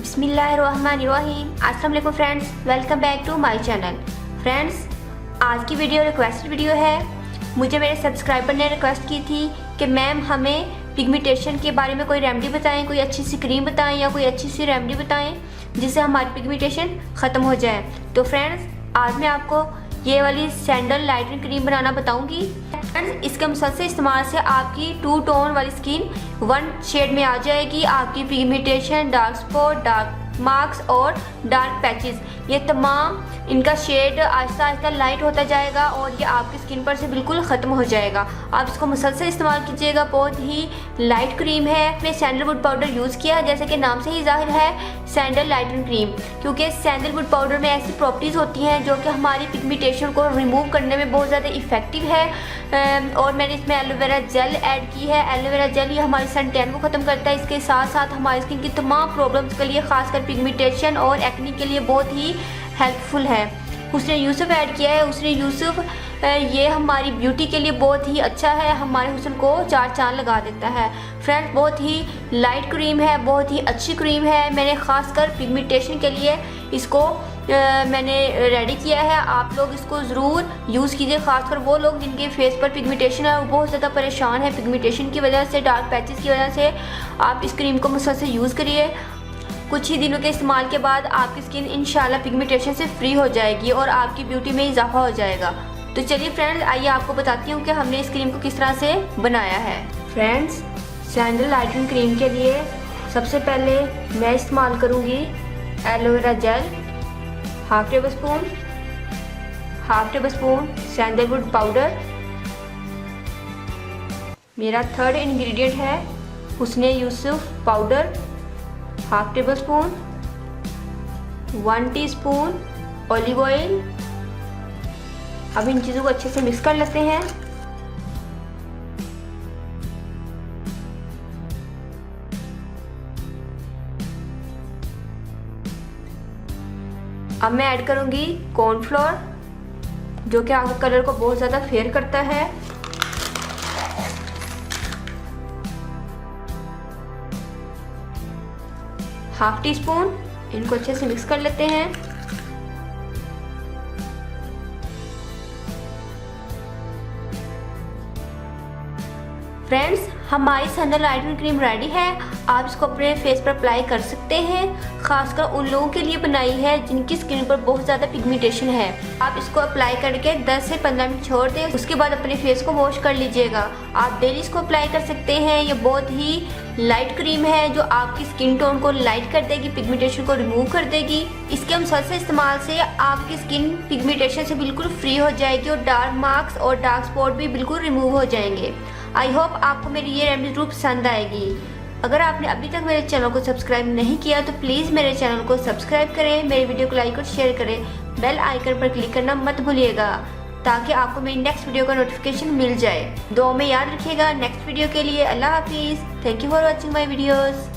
बिस्मिल्लाहिर्रहमानिर्रहीम। अस्सलाम वालेकुम friends, welcome back to my channel. Friends, आज की वीडियो रिक्वेस्टेड वीडियो है। मुझे मेरे सब्सक्राइबर ने रिक्वेस्ट की थी कि मैम हमें पिगमेंटेशन के बारे में कोई रेमेडी बताएं, कोई अच्छी सी क्रीम बताएं या कोई अच्छी सी रेमेडी बताएं जिससे हमारी पिगमेंटेशन ख़त्म हो जाए। तो फ्रेंड्स, आज मैं आपको ये वाली सैंडल लाइटनिंग क्रीम बनाना बताऊंगी। फ्रेंड्स, इसके मुसलसल इस्तेमाल से आपकी 2 टोन वाली स्किन 1 शेड में आ जाएगी। आपकी pigmentation, dark spot, dark marks और डार्क पैचेस, ये तमाम इनका शेड आहिस्ता आहिस्ता लाइट होता जाएगा और ये आपकी स्किन पर से बिल्कुल ख़त्म हो जाएगा। आप इसको मुसलसल इस्तेमाल कीजिएगा। बहुत ही लाइट क्रीम है। इसमें सैंडलवुड पाउडर यूज़ किया है, जैसे कि नाम से ही जाहिर है सैंडल लाइटनिंग क्रीम, क्योंकि सैंडलवुड पाउडर में ऐसी प्रॉपर्टीज़ होती हैं जो कि हमारी पिगमेंटेशन को रिमूव करने में बहुत ज़्यादा इफेक्टिव है। और मैंने इसमें एलोवेरा जेल ऐड की है। एलोवेरा जेल ये हमारी सन टैन को ख़त्म करता है। इसके साथ साथ हमारी स्किन की तमाम प्रॉब्लम्स के लिए, खासकर पिगमेंटेशन और एक्ने के लिए बहुत ही हेल्पफुल है। उसने यूसुफ ऐड किया है। उसने यूसुफ ये हमारी ब्यूटी के लिए बहुत ही अच्छा है, हमारे हुस्न को 4 चांद लगा देता है। फ्रेंड्स, बहुत ही लाइट क्रीम है, बहुत ही अच्छी क्रीम है। मैंने खासकर पिगमेंटेशन के लिए इसको मैंने रेडी किया है। आप लोग इसको ज़रूर यूज़ कीजिए, खासकर वो लोग जिनके फेस पर पिगमेंटेशन है, वो बहुत ज़्यादा परेशान है पिगमेंटेशन की वजह से, डार्क पैचेस की वजह से। आप इस क्रीम को मुसलसल यूज़ करिए। कुछ ही दिनों के इस्तेमाल के बाद आपकी स्किन इंशाल्लाह पिगमेंटेशन से फ्री हो जाएगी और आपकी ब्यूटी में इजाफा हो जाएगा। तो चलिए फ्रेंड्स, आइए आपको बताती हूँ कि हमने इस क्रीम को किस तरह से बनाया है। फ्रेंड्स, सैंडल लाइटनिंग क्रीम के लिए सबसे पहले मैं इस्तेमाल करूँगी aloe vera gel, half table spoon sandalwood powder. मेरा 3rd इंग्रेडिएंट है उसने Yusuf powder, half table spoon, 1 teaspoon olive oil. अब इन चीज़ों को अच्छे से मिक्स कर लेते हैं। अब मैं ऐड करूंगी कॉर्नफ्लोर, जो कि आपके कलर को बहुत ज़्यादा फेयर करता है। Half tea spoon. इनको अच्छे से मिक्स कर लेते हैं। फ्रेंड्स, हमारी सैंडल लाइटनिंग क्रीम रेडी है। आप इसको अपने फेस पर अप्लाई कर सकते हैं। खासकर उन लोगों के लिए बनाई है जिनकी स्किन पर बहुत ज़्यादा पिगमेंटेशन है। आप इसको अप्लाई करके 10 से 15 मिनट छोड़ दें। उसके बाद अपने फेस को वॉश कर लीजिएगा। आप डेली इसको अप्लाई कर सकते हैं। ये बहुत ही लाइट क्रीम है जो आपकी स्किन टोन को लाइट कर देगी, पिगमेंटेशन को रिमूव कर देगी। इसके मुसलसल इस्तेमाल से आपकी स्किन पिगमेंटेशन से बिल्कुल फ्री हो जाएगी और डार्क मार्क्स और डार्क स्पॉट भी बिल्कुल रिमूव हो जाएंगे। आई होप आपको मेरी ये रेमेडी जरूर पसंद आएगी। अगर आपने अभी तक मेरे चैनल को सब्सक्राइब नहीं किया तो प्लीज़ मेरे चैनल को सब्सक्राइब करें, मेरे वीडियो को लाइक और शेयर करें। बेल आइकन पर क्लिक करना मत भूलिएगा ताकि आपको मेरी नेक्स्ट वीडियो का नोटिफिकेशन मिल जाए। दुआ में याद रखिएगा नेक्स्ट वीडियो के लिए। अल्लाह हाफिज़। Thank you for watching my videos.